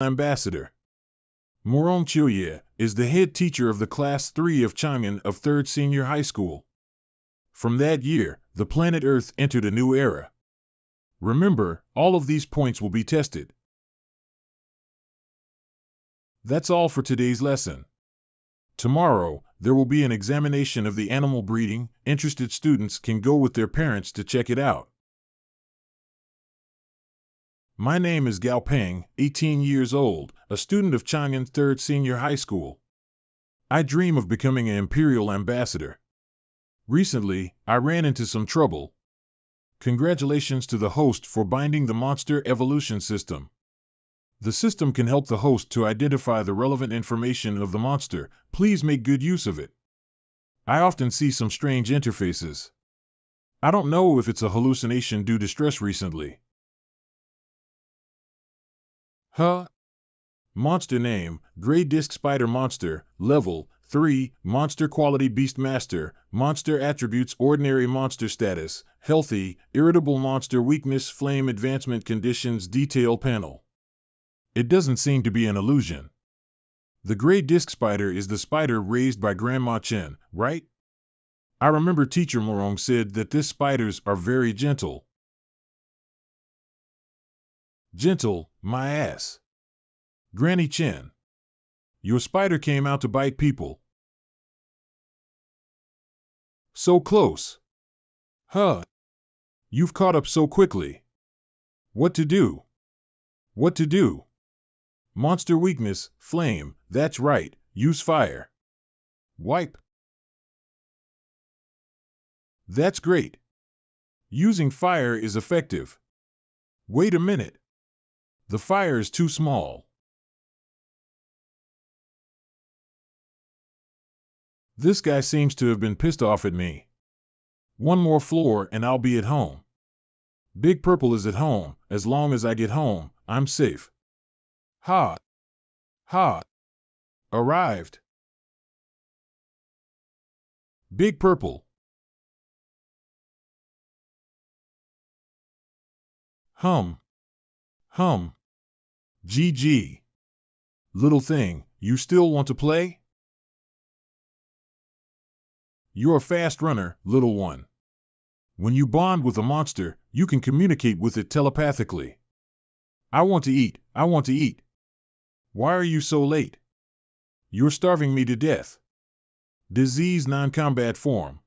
ambassador. Morong Chioye is the head teacher of the Class 3 of Chang'an of 3rd Senior High School. From that year, the planet Earth entered a new era. Remember, all of these points will be tested. That's all for today's lesson. Tomorrow, there will be an examination of the animal breeding. Interested students can go with their parents to check it out. My name is Gao Peng, 18 years old, a student of Chang'an 3rd Senior High School. I dream of becoming an imperial ambassador. Recently, I ran into some trouble. Congratulations to the host for binding the monster evolution system. The system can help the host to identify the relevant information of the monster. Please make good use of it. I often see some strange interfaces. I don't know if it's a hallucination due to stress recently. Monster name, Gray Disc Spider Monster, Level 3, Monster Quality Beastmaster, Monster Attributes Ordinary Monster Status, Healthy, Irritable Monster Weakness Flame Advancement Conditions Detail Panel. It doesn't seem to be an illusion. The Gray Disc Spider is the spider raised by Grandma Chen, right? I remember Teacher Morong said that these spiders are very gentle. Gentle, my ass. Granny Chen. Your spider came out to bite people. So close. You've caught up so quickly. What to do? What to do? Monster weakness, flame, that's right, use fire. Wipe. That's great. Using fire is effective. Wait a minute. The fire is too small. This guy seems to have been pissed off at me. One more floor and I'll be at home. Big Purple is at home. As long as I get home, I'm safe. Arrived. Big Purple. GG. Little thing, you still want to play? You're a fast runner, little one. When you bond with a monster, you can communicate with it telepathically. I want to eat. Why are you so late? You're starving me to death. Disease non-combat form.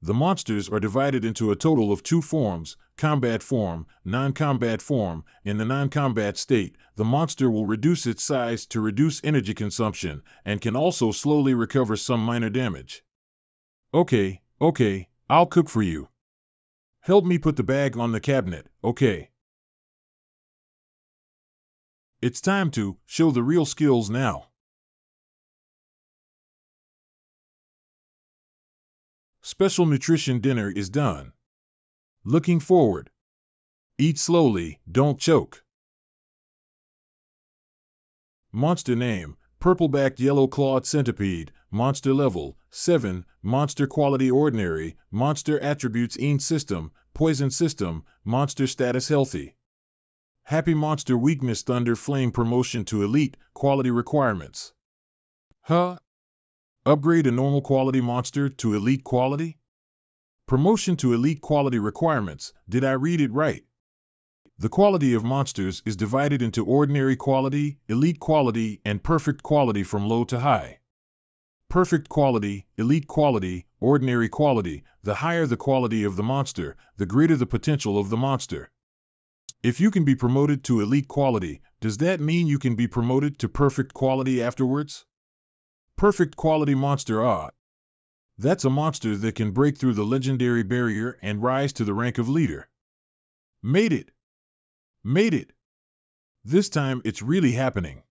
The monsters are divided into a total of 2 forms, combat form, non-combat form. In the non-combat state, the monster will reduce its size to reduce energy consumption, and can also slowly recover some minor damage. Okay, I'll cook for you. Help me put the bag on the cabinet, okay? It's time to show the real skills now. Special nutrition dinner is done. Looking forward. Eat slowly, don't choke. Monster name, Purple-backed Yellow-clawed Centipede, Monster Level 7, Monster Quality Ordinary, Monster Attributes System, Poison System, Monster Status Healthy. Happy Monster Weakness Thunder Flame Promotion to Elite, Quality Requirements. Upgrade a normal quality monster to elite quality? Promotion to elite quality requirements, did I read it right? The quality of monsters is divided into ordinary quality, elite quality, and perfect quality from low to high. Perfect quality, elite quality, ordinary quality. The higher the quality of the monster, the greater the potential of the monster. If you can be promoted to elite quality, does that mean you can be promoted to perfect quality afterwards? Perfect quality monster. That's a monster that can break through the legendary barrier and rise to the rank of leader. Made it. This time it's really happening.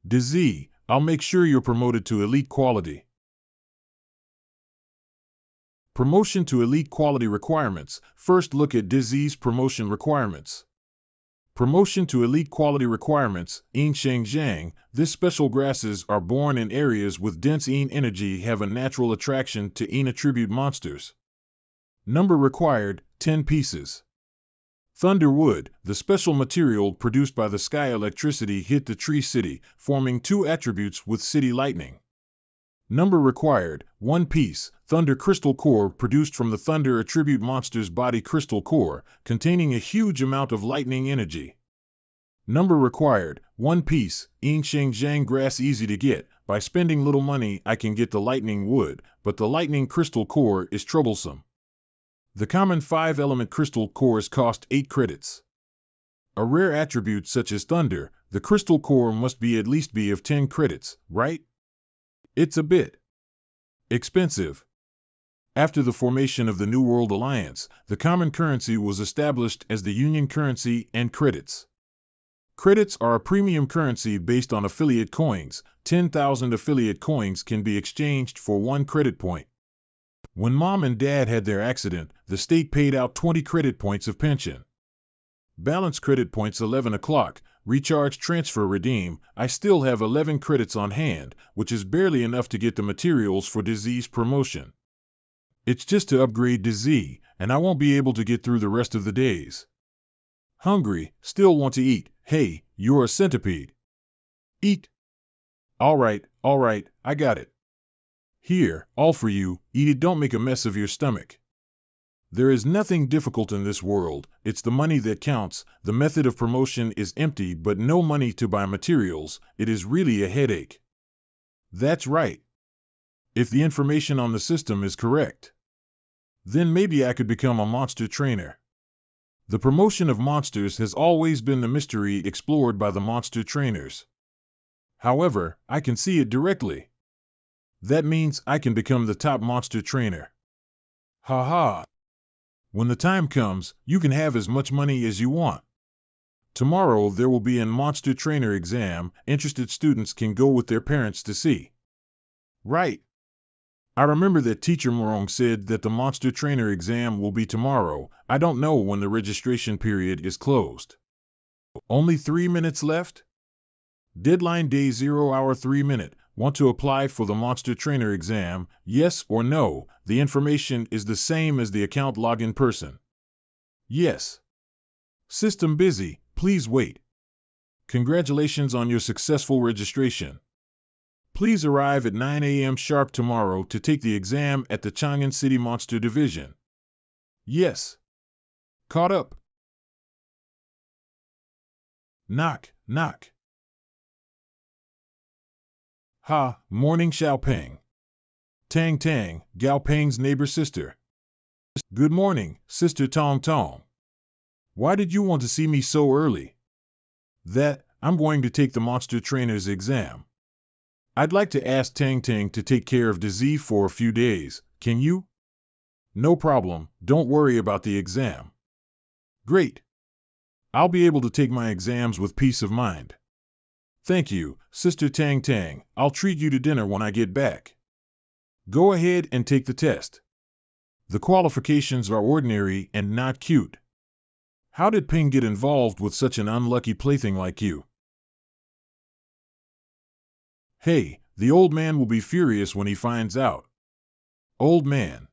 DZ, I'll make sure you're promoted to elite quality. Promotion to elite quality requirements. First look at DZ's promotion requirements. Promotion to elite quality requirements, Yin Sheng Zhang. These special grasses are born in areas with dense Yin energy, have a natural attraction to Yin attribute monsters. Number required, 10 pieces. Thunder wood, the special material produced by the sky electricity, hit the tree city, forming two attributes with city lightning. Number required, 1 piece, thunder crystal core produced from the thunder attribute monster's body crystal core, containing a huge amount of lightning energy. Number required, 1 piece, Ying Sheng Zhang grass easy to get, by spending little money I can get the lightning wood, but the lightning crystal core is troublesome. The common 5-element crystal cores cost 8 credits. A rare attribute such as thunder, the crystal core must at least be of 10 credits, right? It's a bit expensive. After the formation of the New World Alliance, the common currency was established as the Union currency and credits. Credits are a premium currency based on affiliate coins. 10,000 affiliate coins can be exchanged for 1 credit point. When Mom and Dad had their accident, the state paid out 20 credit points of pension. Balance credit points 11 o'clock, recharge, transfer, redeem. I still have 11 credits on hand, which is barely enough to get the materials for disease promotion. It's just to upgrade disease, and I won't be able to get through the rest of the days. Hungry, still want to eat. Hey, you're a centipede. Eat. All right, I got it. Here, all for you, eat it, don't make a mess of your stomach. There is nothing difficult in this world, it's the money that counts. The method of promotion is empty, but no money to buy materials. It is really a headache. That's right. If the information on the system is correct, then maybe I could become a monster trainer. The promotion of monsters has always been the mystery explored by the monster trainers. However, I can see it directly. That means I can become the top monster trainer. Ha ha. When the time comes, you can have as much money as you want. Tomorrow there will be a monster trainer exam. Interested students can go with their parents to see. Right. I remember that Teacher Morong said that the monster trainer exam will be tomorrow. I don't know when the registration period is closed. Only 3 minutes left? Deadline day 0 hour 3 minute. Want to apply for the monster trainer exam? Yes or no? The information is the same as the account login person. Yes. System busy. Please wait. Congratulations on your successful registration. Please arrive at 9 a.m. sharp tomorrow to take the exam at the Chang'an City Monster Division. Yes. Caught up. Knock, knock. Ha, morning Xiaopeng. Tang Tang, Gao Peng's neighbor sister. Good morning, Sister Tong Tong. Why did you want to see me so early? I'm going to take the monster trainer's exam. I'd like to ask Tang Tang to take care of disease for a few days, can you? No problem, don't worry about the exam. Great. I'll be able to take my exams with peace of mind. Thank you, Sister Tang Tang. I'll treat you to dinner when I get back. Go ahead and take the test. The qualifications are ordinary and not cute. How did Ping get involved with such an unlucky plaything like you? Hey, the old man will be furious when he finds out. Old man.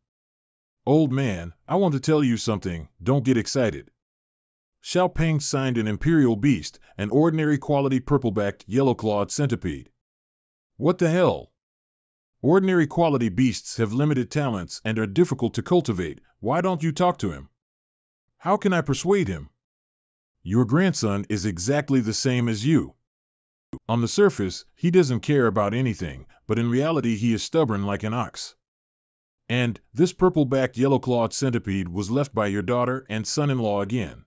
Old man, I want to tell you something, don't get excited. Xiaopeng signed an imperial beast, an ordinary quality purple-backed, yellow-clawed centipede. What the hell? Ordinary quality beasts have limited talents and are difficult to cultivate. Why don't you talk to him? How can I persuade him? Your grandson is exactly the same as you. On the surface, he doesn't care about anything, but in reality he is stubborn like an ox. And this purple-backed, yellow-clawed centipede was left by your daughter and son-in-law again.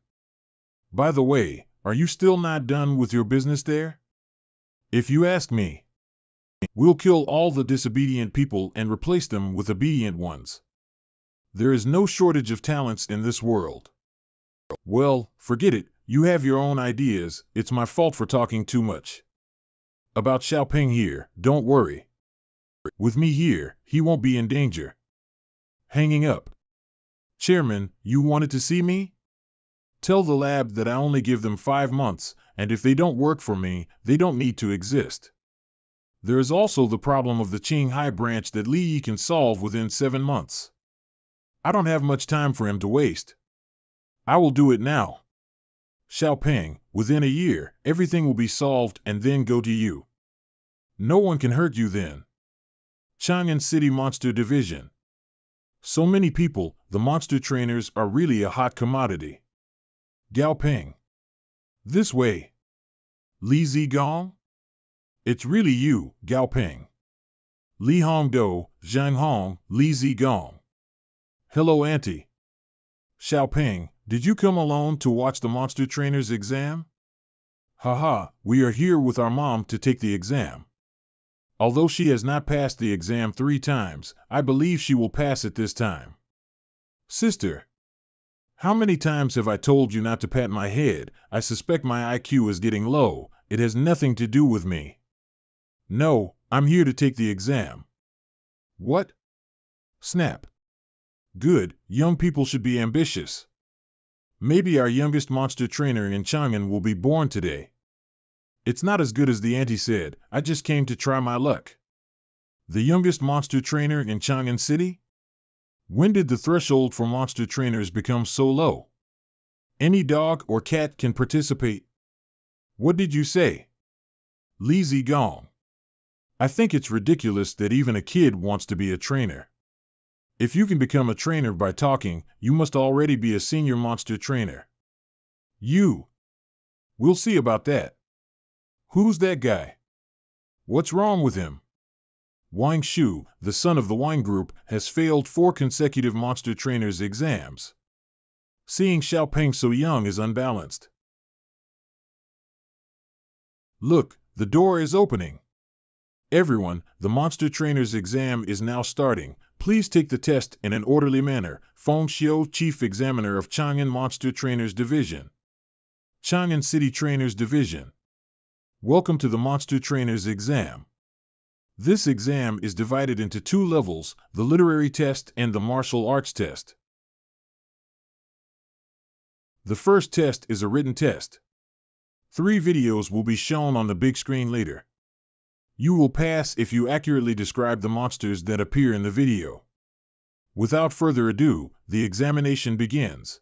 By the way, are you still not done with your business there? If you ask me, we'll kill all the disobedient people and replace them with obedient ones. There is no shortage of talents in this world. Well, forget it, you have your own ideas, it's my fault for talking too much. About Xiaopeng here, don't worry. With me here, he won't be in danger. Hanging up. Chairman, you wanted to see me? Tell the lab that I only give them 5 months, and if they don't work for me, they don't need to exist. There is also the problem of the Qinghai branch that Li Yi can solve within 7 months. I don't have much time for him to waste. I will do it now. Xiaoping, within a year, everything will be solved and then go to you. No one can hurt you then. Chang'an City Monster Division. So many people, the monster trainers are really a hot commodity. Gao Ping. This way. Li Zigong? It's really you, Gao Ping. Li Hongdo, Zhang Hong, Li Zigong. Hello, Auntie. Xiaoping, did you come alone to watch the monster trainer's exam? Haha, we are here with our mom to take the exam. Although she has not passed the exam 3 times, I believe she will pass it this time. Sister, how many times have I told you not to pat my head? I suspect my IQ is getting low. It has nothing to do with me. No, I'm here to take the exam. What? Snap. Good, young people should be ambitious. Maybe our youngest monster trainer in Chang'an will be born today. It's not as good as the auntie said. I just came to try my luck. The youngest monster trainer in Chang'an City? When did the threshold for monster trainers become so low? Any dog or cat can participate. What did you say? Li Zigong. I think it's ridiculous that even a kid wants to be a trainer. If you can become a trainer by talking, you must already be a senior monster trainer. You. We'll see about that. Who's that guy? What's wrong with him? Wang Shu, the son of the Wang Group, has failed 4 consecutive monster trainers' exams. Seeing Xiaoping so young is unbalanced. Look, the door is opening. Everyone, the monster trainer's exam is now starting. Please take the test in an orderly manner. Feng Xiu, Chief Examiner of Chang'an Monster Trainers Division. Chang'an City Trainers Division. Welcome to the Monster Trainers exam. This exam is divided into 2 levels, the literary test and the martial arts test. The first test is a written test. 3 videos will be shown on the big screen later. You will pass if you accurately describe the monsters that appear in the video. Without further ado, the examination begins.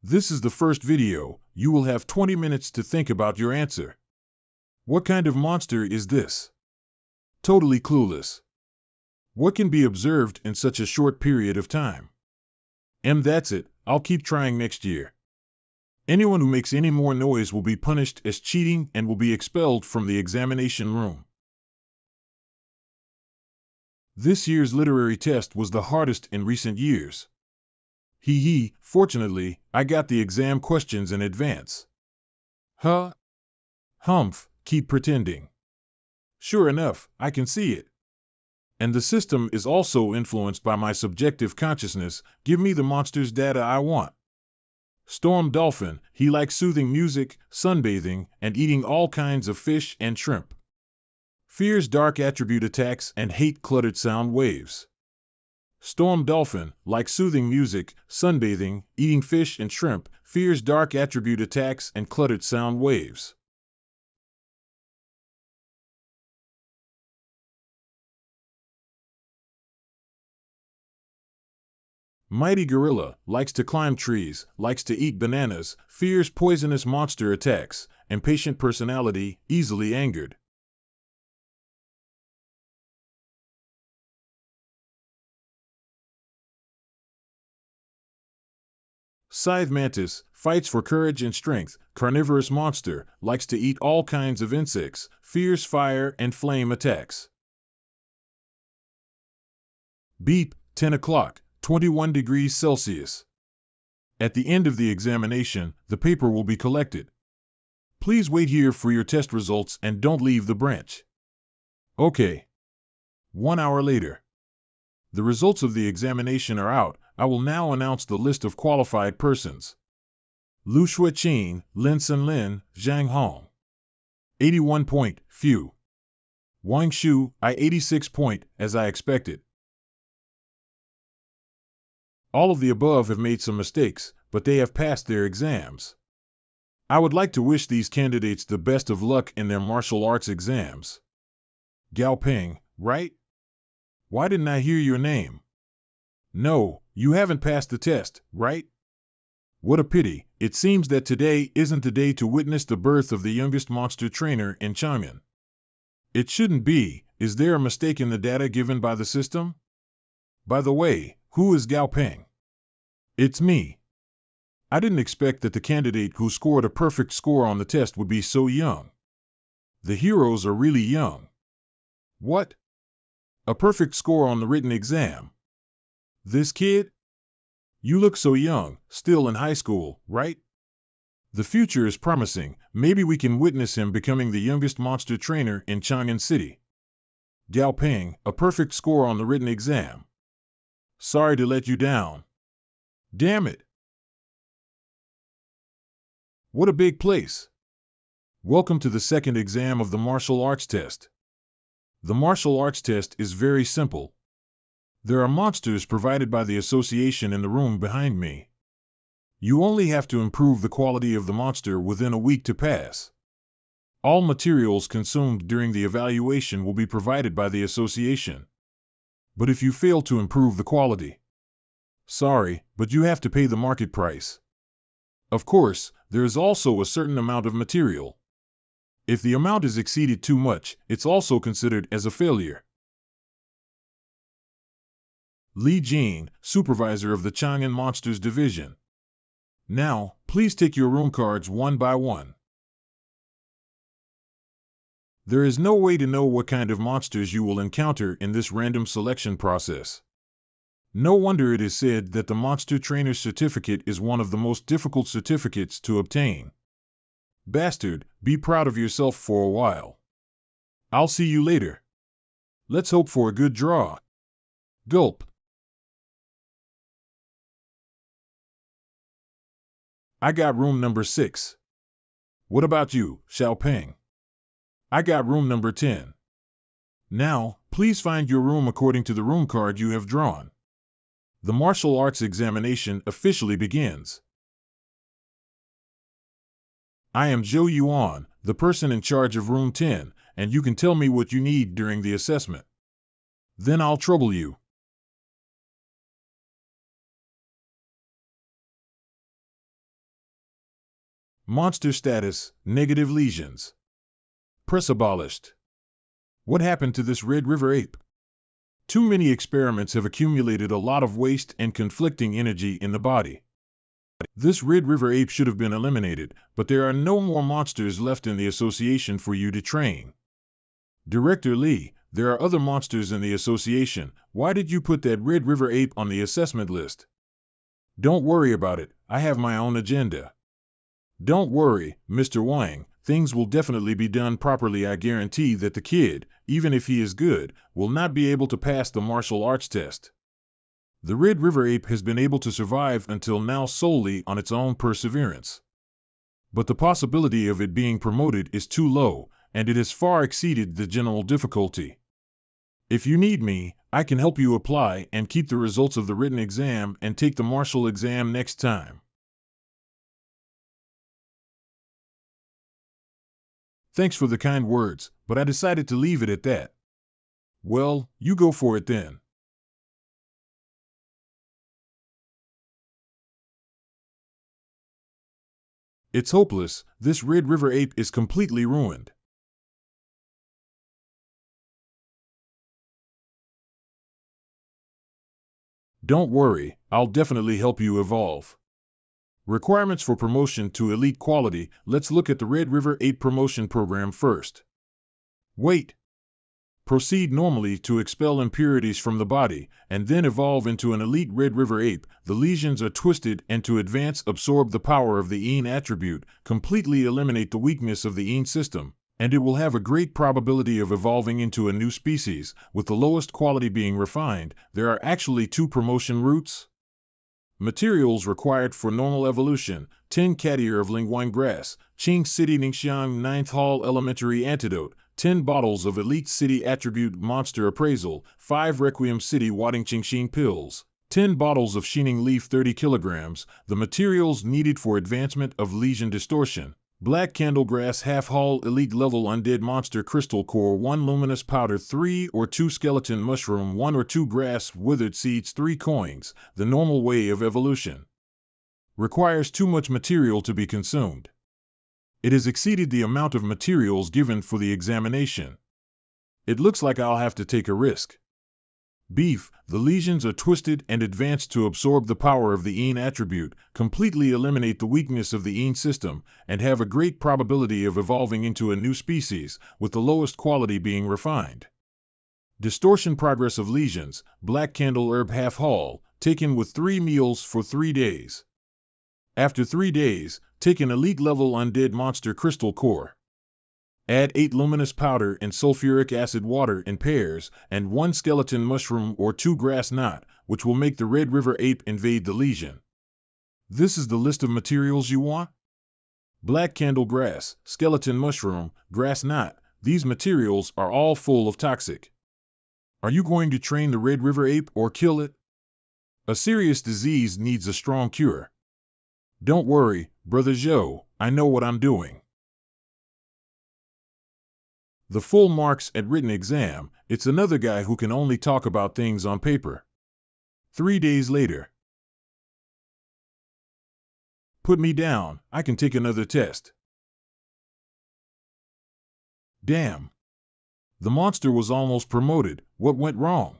This is the first video. You will have 20 minutes to think about your answer. What kind of monster is this? Totally clueless. What can be observed in such a short period of time? That's it. I'll keep trying next year. Anyone who makes any more noise will be punished as cheating and will be expelled from the examination room. This year's literary test was the hardest in recent years. Fortunately, I got the exam questions in advance. Huh? Humph, keep pretending. Sure enough, I can see it. And the system is also influenced by my subjective consciousness. Give me the monster's data I want. Storm Dolphin, he likes soothing music, sunbathing, and eating all kinds of fish and shrimp. Fears dark attribute attacks and hate cluttered sound waves. Storm Dolphin, like soothing music, sunbathing, eating fish and shrimp, fears dark attribute attacks and cluttered sound waves. Mighty Gorilla, likes to climb trees, likes to eat bananas, fears poisonous monster attacks, impatient personality, easily angered. Scythe Mantis, fights for courage and strength, carnivorous monster, likes to eat all kinds of insects, fears fire and flame attacks. Beep, 10 o'clock, 21 degrees Celsius. At the end of the examination, the paper will be collected. Please wait here for your test results and don't leave the branch. Okay. 1 hour later. The results of the examination are out. I will now announce the list of qualified persons. Lu Shuiqin, Lin Senlin, Zhang Hong. 81 point, few. Wang Shu, I 86 point, as I expected. All of the above have made some mistakes, but they have passed their exams. I would like to wish these candidates the best of luck in their martial arts exams. Gao Ping, right? Why didn't I hear your name? No, you haven't passed the test, right? What a pity. It seems that today isn't the day to witness the birth of the youngest monster trainer in Chang'an. It shouldn't be. Is there a mistake in the data given by the system? By the way, who is Gao Peng? It's me. I didn't expect that the candidate who scored a perfect score on the test would be so young. The heroes are really young. What? A perfect score on the written exam. This kid? You look so young, still in high school, right? The future is promising. Maybe we can witness him becoming the youngest monster trainer in Chang'an City. Gao Peng, a perfect score on the written exam. Sorry to let you down. Damn it. What a big place. Welcome to the second exam of the martial arts test. The martial arts test is very simple. There are monsters provided by the association in the room behind me. You only have to improve the quality of the monster within a week to pass. All materials consumed during the evaluation will be provided by the association. But if you fail to improve the quality, sorry, but you have to pay the market price. Of course, there is also a certain amount of material. If the amount is exceeded too much, it's also considered as a failure. Li Jing, supervisor of the Chang'an Monsters Division. Now, please take your room cards one by one. There is no way to know what kind of monsters you will encounter in this random selection process. No wonder it is said that the Monster Trainer's certificate is one of the most difficult certificates to obtain. Bastard, be proud of yourself for a while. I'll see you later. Let's hope for a good draw. Gulp. I got room number 6. What about you, Xiaopeng? I got room number 10. Now, please find your room according to the room card you have drawn. The martial arts examination officially begins. I am Zhou Yuan, the person in charge of room 10, and you can tell me what you need during the assessment. Then I'll trouble you. Monster status, negative lesions. Press abolished. What happened to this Red River ape? Too many experiments have accumulated a lot of waste and conflicting energy in the body. This Red River ape should have been eliminated, but there are no more monsters left in the association for you to train. Director Li, there are other monsters in the association. Why did you put that Red River ape on the assessment list? Don't worry about it. I have my own agenda. Don't worry, Mr. Wang, things will definitely be done properly. I guarantee that the kid, even if he is good, will not be able to pass the martial arts test. The Red River ape has been able to survive until now solely on its own perseverance. But the possibility of it being promoted is too low, and it has far exceeded the general difficulty. If you need me, I can help you apply and keep the results of the written exam and take the martial exam next time. Thanks for the kind words, but I decided to leave it at that. Well, you go for it then. It's hopeless. This Red River ape is completely ruined. Don't worry, I'll definitely help you evolve. Requirements for promotion to elite quality. Let's look at the Red River ape promotion program first. Wait. Proceed normally to expel impurities from the body, and then evolve into an elite Red River ape. The lesions are twisted, and to advance, absorb the power of the Yin attribute, completely eliminate the weakness of the Yin system, and it will have a great probability of evolving into a new species, with the lowest quality being refined. There are actually 2 promotion routes. Materials required for normal evolution: 10 Kadir of Lingwine grass, Qing City Ningxiang 9th Hall Elementary Antidote, 10 bottles of Elite City Attribute Monster Appraisal, 5 Requiem City Wading Qingxin pills, 10 bottles of Xining Leaf 30 kilograms. The materials needed for advancement of lesion distortion: Black candlegrass half-hull elite level undead monster crystal core 1 luminous powder 3 or 2 skeleton mushroom 1 or 2 grass withered seeds 3 coins, the normal way of evolution. Requires too much material to be consumed. It has exceeded the amount of materials given for the examination. It looks like I'll have to take a risk. Beef, the lesions are twisted and advanced to absorb the power of the Yin attribute, completely eliminate the weakness of the Yin system, and have a great probability of evolving into a new species, with the lowest quality being refined. Distortion progress of lesions, black candle herb half hull, taken with 3 meals for 3 days. After 3 days, take an elite level undead monster crystal core. Add 8 luminous powder and sulfuric acid water in pairs, and 1 skeleton mushroom or 2 grass knot, which will make the Red River ape invade the lesion. This is the list of materials you want? Black candle grass, skeleton mushroom, grass knot, these materials are all full of toxic. Are you going to train the Red River ape or kill it? A serious disease needs a strong cure. Don't worry, Brother Joe, I know what I'm doing. The full marks at written exam, it's another guy who can only talk about things on paper. 3 days later. Put me down, I can take another test. Damn. The monster was almost promoted, what went wrong?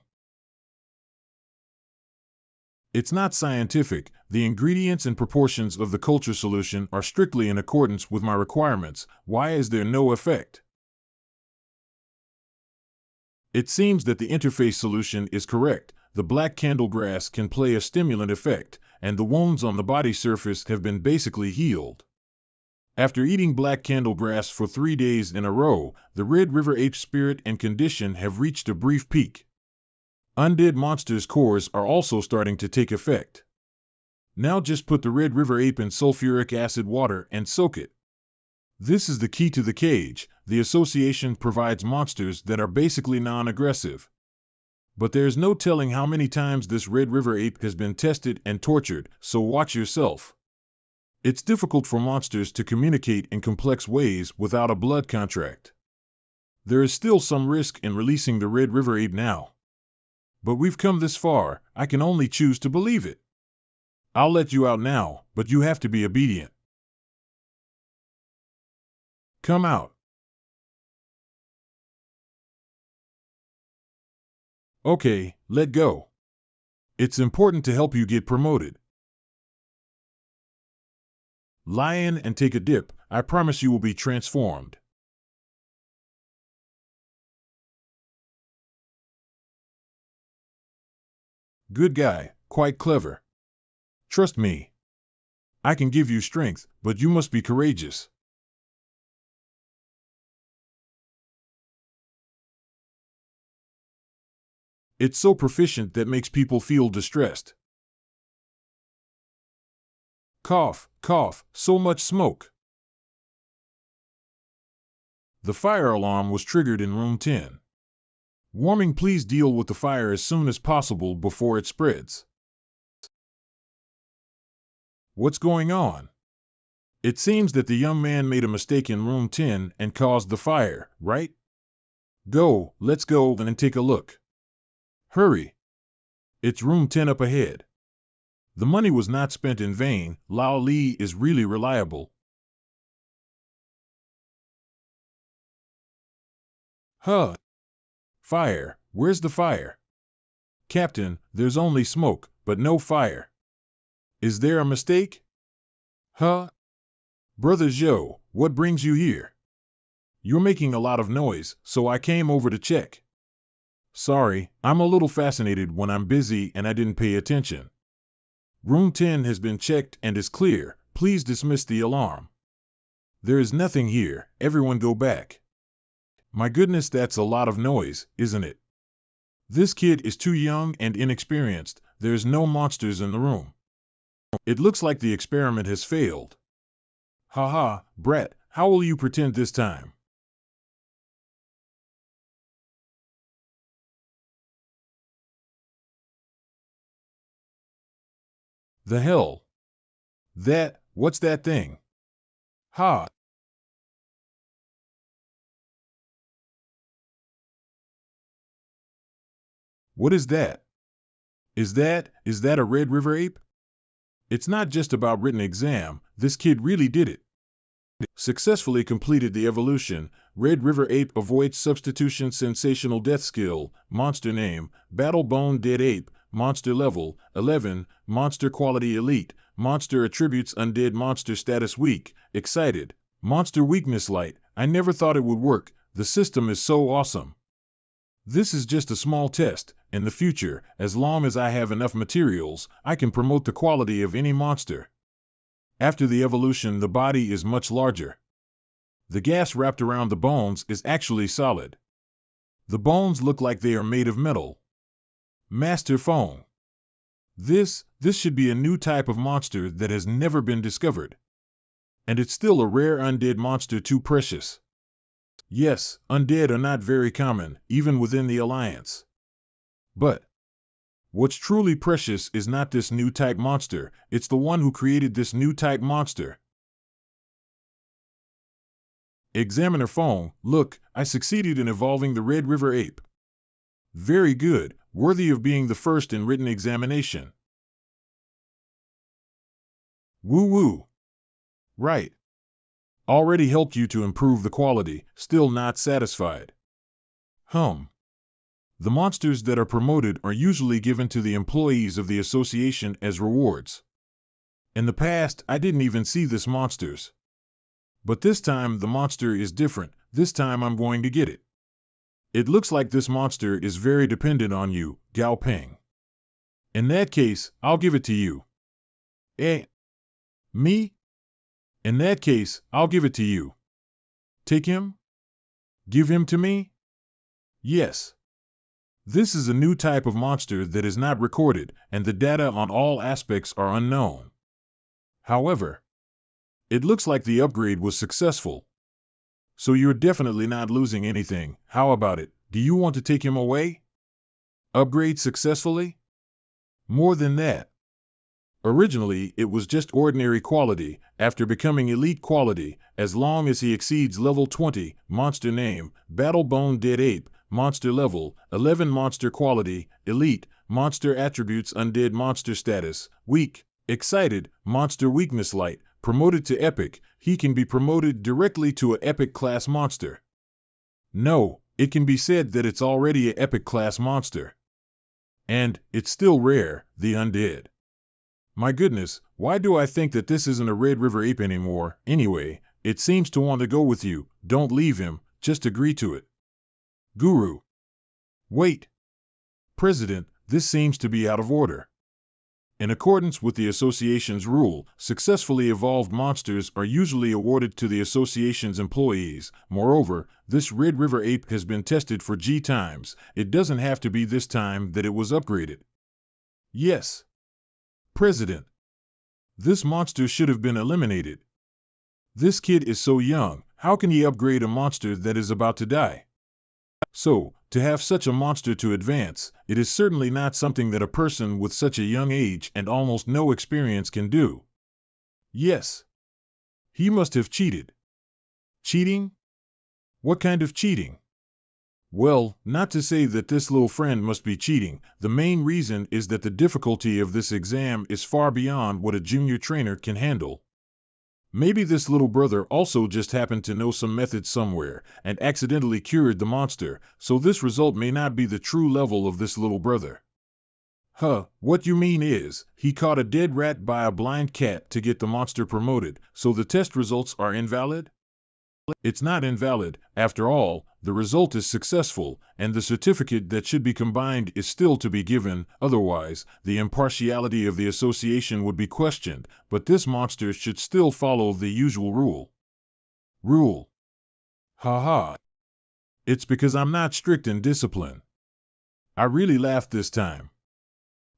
It's not scientific, the ingredients and proportions of the culture solution are strictly in accordance with my requirements, why is there no effect? It seems that the interface solution is correct. The black candlegrass can play a stimulant effect, and the wounds on the body surface have been basically healed. After eating black candlegrass for 3 days in a row, the Red River ape spirit and condition have reached a brief peak. Undead monsters' cores are also starting to take effect. Now just put the Red River ape in sulfuric acid water and soak it. This is the key to the cage. The association provides monsters that are basically non-aggressive. But there's no telling how many times this Red River ape has been tested and tortured, so watch yourself. It's difficult for monsters to communicate in complex ways without a blood contract. There is still some risk in releasing the Red River ape now. But we've come this far, I can only choose to believe it. I'll let you out now, but you have to be obedient. Come out. Okay, let go. It's important to help you get promoted. Lie in and take a dip. I promise you will be transformed. Good guy, quite clever. Trust me. I can give you strength, but you must be courageous. It's so proficient that makes people feel distressed. Cough, cough, so much smoke. The fire alarm was triggered in room 10. Warning, please deal with the fire as soon as possible before it spreads. What's going on? It seems that the young man made a mistake in room 10 and caused the fire, right? Go, let's go and take a look. Hurry. It's room 10 up ahead. The money was not spent in vain. Lao Li is really reliable. Huh. Fire. Where's the fire? Captain, there's only smoke, but no fire. Is there a mistake? Huh? Brother Joe, what brings you here? You're making a lot of noise, so I came over to check. Sorry, I'm a little fascinated when I'm busy and I didn't pay attention. Room 10 has been checked and is clear. Please dismiss the alarm. There is nothing here. Everyone go back. My goodness, that's a lot of noise, isn't it? This kid is too young and inexperienced. There's no monsters in the room. It looks like the experiment has failed. Haha, Brett, how will you pretend this time? The hell? What's that thing? Ha! What is that? Is that a Red River ape? It's not just about written exam, this kid really did it. Successfully completed the evolution. Red River ape avoids substitution. Sensational death skill. Monster name. Battle bone dead ape. Monster level 11. Monster quality elite. Monster attributes undead. Monster status weak. Excited. Monster weakness light. I never thought it would work. The system is so awesome. This is just a small test. In the future, as long as I have enough materials, I can promote the quality of any monster. After the evolution, the body is much larger. The gas wrapped around the bones is actually solid. The bones look like they are made of metal. Master phone. This should be a new type of monster that has never been discovered. And it's still a rare undead monster, too precious. Yes, undead are not very common, even within the Alliance. But what's truly precious is not this new type monster, it's the one who created this new type monster. Examiner phone, look, I succeeded in evolving the Red River ape. Very good, worthy of being the first in written examination. Woo-woo. Right. Already helped you to improve the quality, still not satisfied. The monsters that are promoted are usually given to the employees of the association as rewards. In the past, I didn't even see this monsters. But this time the monster is different, this time I'm going to get it. It looks like this monster is very dependent on you, Gao Peng. In that case, I'll give it to you. Eh? Me? In that case, I'll give it to you. Take him? Give him to me? Yes. This is a new type of monster that is not recorded, and the data on all aspects are unknown. However, it looks like the upgrade was successful. So you're definitely not losing anything. How about it? Do you want to take him away? Upgrade successfully? More than that. Originally, it was just ordinary quality. After becoming elite quality, as long as he exceeds level 20, monster name, battle bone dead ape, monster level 11, monster quality, elite, monster attributes undead, monster status, weak, excited, monster weakness light, promoted to epic, he can be promoted directly to an epic class monster. No, it can be said that it's already an epic class monster. And it's still rare, the undead. My goodness, why do I think that this isn't a Red River ape anymore? Anyway, it seems to want to go with you. Don't leave him, just agree to it. Guru. Wait. President, this seems to be out of order. In accordance with the association's rule, successfully evolved monsters are usually awarded to the association's employees. Moreover, this Red River ape has been tested for G times. It doesn't have to be this time that it was upgraded. Yes. President. This monster should have been eliminated. This kid is so young, how can he upgrade a monster that is about to die? So, to have such a monster to advance, it is certainly not something that a person with such a young age and almost no experience can do. Yes. He must have cheated. Cheating? What kind of cheating? Well, not to say that this little friend must be cheating. The main reason is that the difficulty of this exam is far beyond what a junior trainer can handle. Maybe this little brother also just happened to know some method somewhere and accidentally cured the monster, so this result may not be the true level of this little brother. What you mean is, he caught a dead rat by a blind cat to get the monster promoted, so the test results are invalid? It's not invalid. After all, the result is successful, and the certificate that should be combined is still to be given. Otherwise, the impartiality of the association would be questioned, but this monster should still follow the usual rule. Rule. It's because I'm not strict in discipline. I really laughed this time.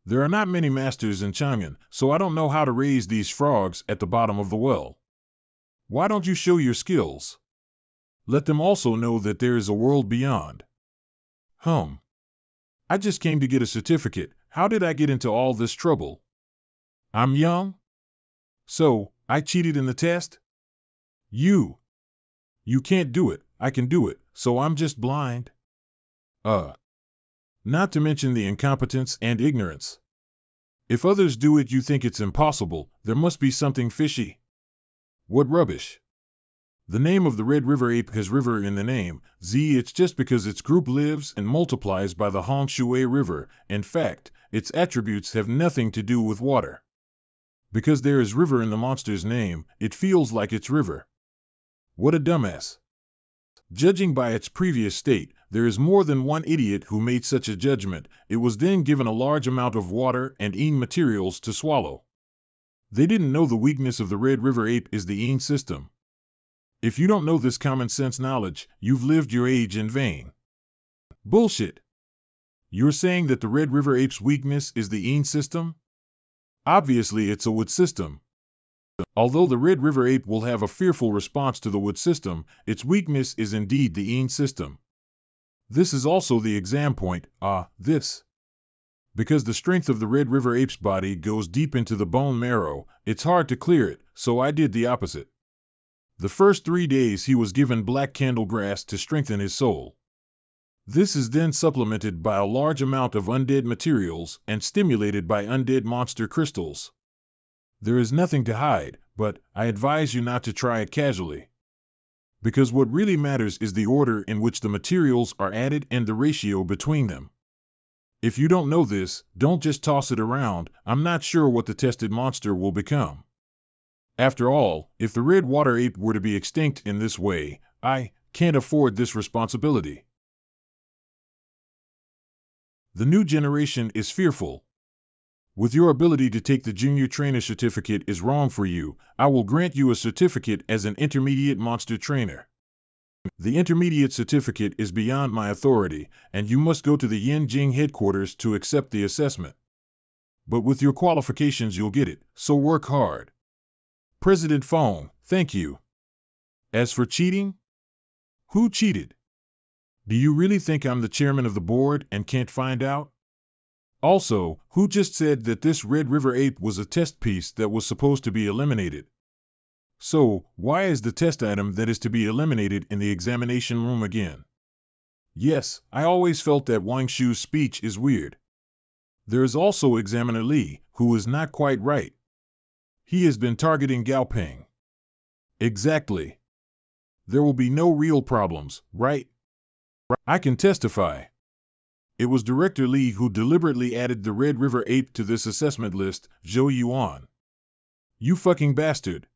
There are not many masters in Chang'an, so I don't know how to raise these frogs at the bottom of the well. Why don't you show your skills? Let them also know that there is a world beyond. I just came to get a certificate. How did I get into all this trouble? I'm young? So, I cheated in the test? You can't do it. I can do it, so I'm just blind. Not to mention the incompetence and ignorance. If others do it, you think it's impossible, there must be something fishy. What rubbish. The name of the Red River ape has river in the name. It's just because its group lives and multiplies by the Hongshui River. In fact, its attributes have nothing to do with water. Because there is river in the monster's name, it feels like it's river. What a dumbass. Judging by its previous state, there is more than one idiot who made such a judgment. It was then given a large amount of water and materials to swallow. They didn't know the weakness of the Red River ape is the system. If you don't know this common sense knowledge, you've lived your age in vain. Bullshit. You're saying that the Red River ape's weakness is the system? Obviously it's a wood system. Although the Red River ape will have a fearful response to the wood system, its weakness is indeed the system. This is also the exam point, this. Because the strength of the Red River ape's body goes deep into the bone marrow, it's hard to clear it, so I did the opposite. The first 3 days he was given black candle grass to strengthen his soul. This is then supplemented by a large amount of undead materials and stimulated by undead monster crystals. There is nothing to hide, but I advise you not to try it casually. Because what really matters is the order in which the materials are added and the ratio between them. If you don't know this, don't just toss it around. I'm not sure what the tested monster will become. After all, if the red water ape were to be extinct in this way, I can't afford this responsibility. The new generation is fearful. With your ability to take the junior trainer certificate is wrong for you, I will grant you a certificate as an intermediate monster trainer. The intermediate certificate is beyond my authority, and you must go to the Yanjing headquarters to accept the assessment. But with your qualifications you'll get it, so work hard. President Fong, thank you. As for cheating? Who cheated? Do you really think I'm the chairman of the board and can't find out? Also, who just said that this Red River ape was a test piece that was supposed to be eliminated? So, why is the test item that is to be eliminated in the examination room again? Yes, I always felt that Wang Shu's speech is weird. There is also Examiner Li, who is not quite right. He has been targeting Gao Peng. Exactly. There will be no real problems, right? I can testify. It was Director Li who deliberately added the Red River ape to this assessment list, Zhou Yuan. You fucking bastard.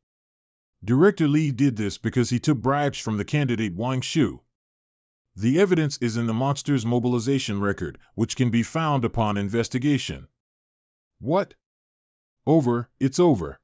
Director Li did this because he took bribes from the candidate Wang Shu. The evidence is in the monster's mobilization record, which can be found upon investigation. What? Over, it's over.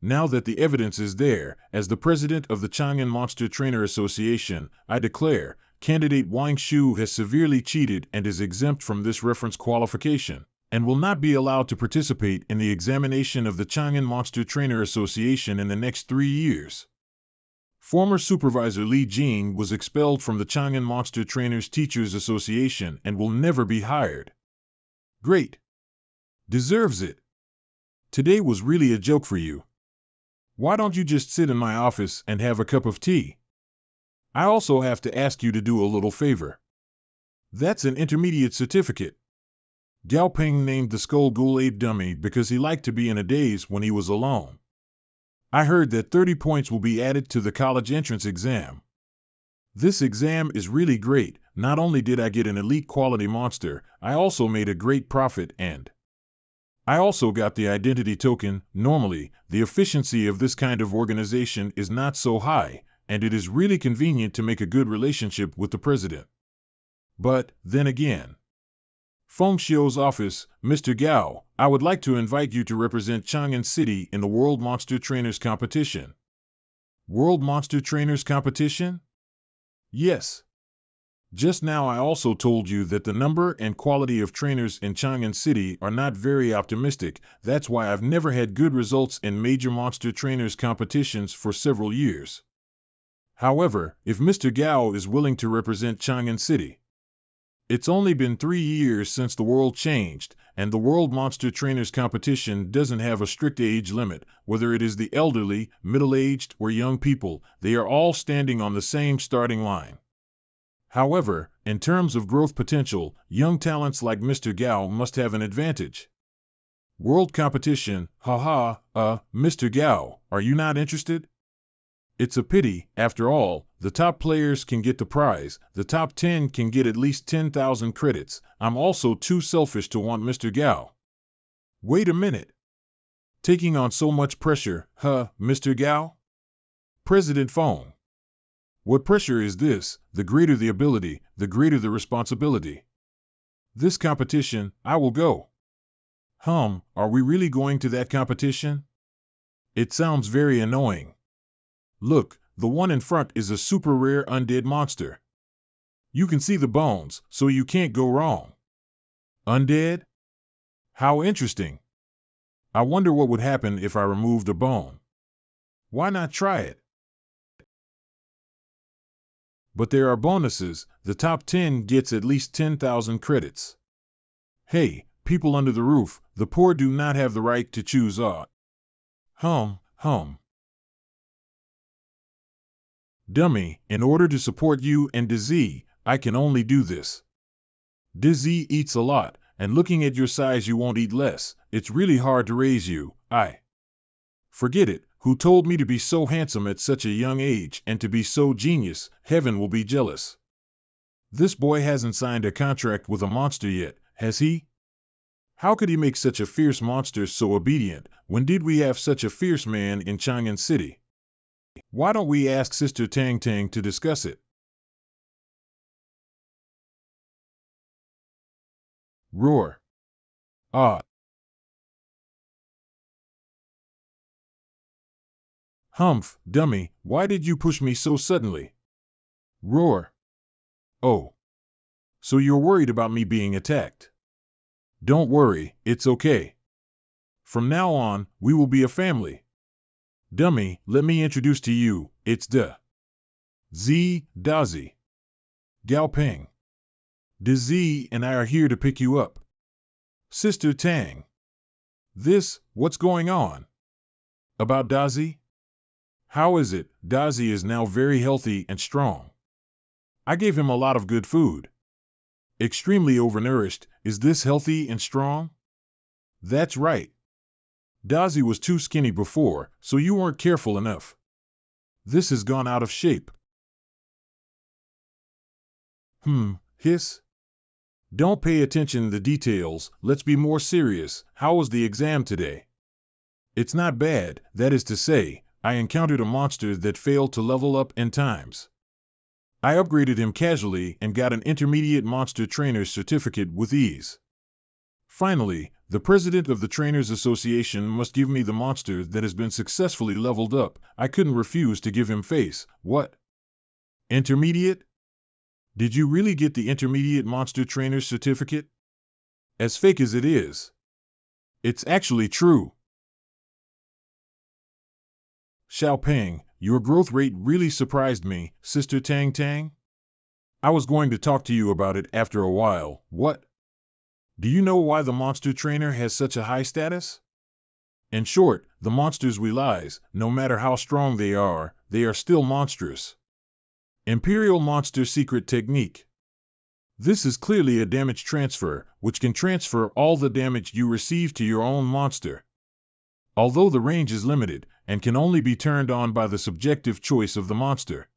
Now that the evidence is there, as the president of the Chang'an Monster Trainer Association, I declare, candidate Wang Shu has severely cheated and is exempt from this reference qualification, and will not be allowed to participate in the examination of the Chang'an Monster Trainer Association in the next 3 years. Former supervisor Li Jing was expelled from the Chang'an Monster Trainers Teachers Association and will never be hired. Great. Deserves it. Today was really a joke for you. Why don't you just sit in my office and have a cup of tea? I also have to ask you to do a little favor. That's an intermediate certificate. Gao Peng named the Skull Ghoul ape dummy because he liked to be in a daze when he was alone. I heard that 30 points will be added to the college entrance exam. This exam is really great. Not only did I get an elite quality monster, I also made a great profit and I also got the identity token. Normally, the efficiency of this kind of organization is not so high, and it is really convenient to make a good relationship with the president. But, then again, Feng Xiu's office, Mr. Gao, I would like to invite you to represent Chang'an City in the World Monster Trainers Competition. World Monster Trainers Competition? Yes. Just now I also told you that the number and quality of trainers in Chang'an City are not very optimistic. That's why I've never had good results in major monster trainers competitions for several years. However, if Mr. Gao is willing to represent Chang'an City, it's only been 3 years since the world changed, and the World Monster Trainers Competition doesn't have a strict age limit. Whether it is the elderly, middle-aged, or young people, they are all standing on the same starting line. However, in terms of growth potential, young talents like Mr. Gao must have an advantage. World competition, haha, Mr. Gao, are you not interested? It's a pity, after all, the top players can get the prize, the top 10 can get at least 10,000 credits. I'm also too selfish to want Mr. Gao. Wait a minute. Taking on so much pressure, Mr. Gao? President phone. What pressure is this? The greater the ability, the greater the responsibility. This competition, I will go. Are we really going to that competition? It sounds very annoying. Look, the one in front is a super rare undead monster. You can see the bones, so you can't go wrong. Undead? How interesting. I wonder what would happen if I removed a bone. Why not try it? But there are bonuses. The top 10 gets at least 10,000 credits. Hey, people under the roof, the poor do not have the right to choose Dummy, in order to support you and Dizzy, I can only do this. Dizzy eats a lot, and looking at your size you won't eat less. It's really hard to raise you. Forget it. Who told me to be so handsome at such a young age and to be so genius? Heaven will be jealous. This boy hasn't signed a contract with a monster yet, has he? How could he make such a fierce monster so obedient? When did we have such a fierce man in Chang'an City? Why don't we ask Sister Tang Tang to discuss it? Roar. Humph, dummy, why did you push me so suddenly? Roar. Oh. So you're worried about me being attacked? Don't worry, it's okay. From now on, we will be a family. Dummy, let me introduce to you, it's Dazi. Gao Peng. Dazi and I are here to pick you up. Sister Tang. What's going on? About Dazi? How is it? Dazi is now very healthy and strong. I gave him a lot of good food. Extremely overnourished. Is this healthy and strong? That's right. Dazi was too skinny before, so you weren't careful enough. This has gone out of shape. Hiss. Don't pay attention to the details, let's be more serious. How was the exam today? It's not bad, that is to say, I encountered a monster that failed to level up in times. I upgraded him casually and got an intermediate monster trainer's certificate with ease. Finally, the president of the Trainers Association must give me the monster that has been successfully leveled up. I couldn't refuse to give him face. What? Intermediate? Did you really get the intermediate monster trainer's certificate? As fake as it is. It's actually true. Xiaoping, your growth rate really surprised me, Sister Tang Tang. I was going to talk to you about it after a while. What? Do you know why the monster trainer has such a high status? In short, the monsters realize, no matter how strong they are still monstrous. Imperial Monster Secret Technique. This is clearly a damage transfer, which can transfer all the damage you receive to your own monster. Although the range is limited, and can only be turned on by the subjective choice of the monster.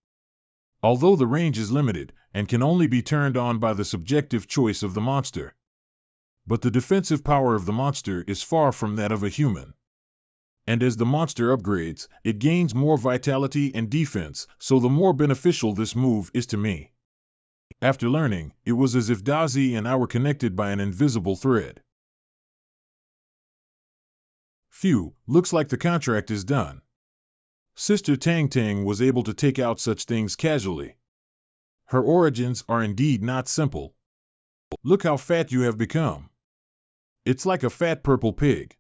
But the defensive power of the monster is far from that of a human. And as the monster upgrades, it gains more vitality and defense, so the more beneficial this move is to me. After learning, it was as if Dazi and I were connected by an invisible thread. Phew, looks like the contract is done. Sister Tang Tang was able to take out such things casually. Her origins are indeed not simple. Look how fat you have become. It's like a fat purple pig.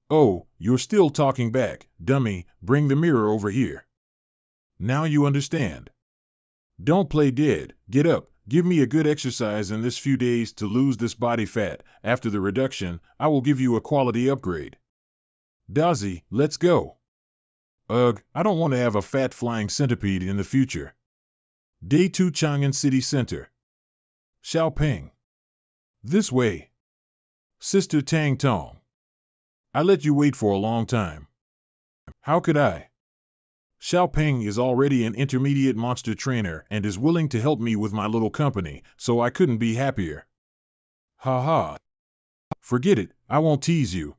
Oh, you're still talking back, dummy, bring the mirror over here. Now you understand. Don't play dead, get up, give me a good exercise in this few days to lose this body fat. After the reduction, I will give you a quality upgrade. Dazi, let's go. Ugh, I don't want to have a fat flying centipede in the future. Day 2 Chang'an City Center. Xiaoping. This way. Sister Tang Tong. I let you wait for a long time. How could I? Xiaoping is already an intermediate monster trainer and is willing to help me with my little company, so I couldn't be happier. Ha ha. Forget it, I won't tease you.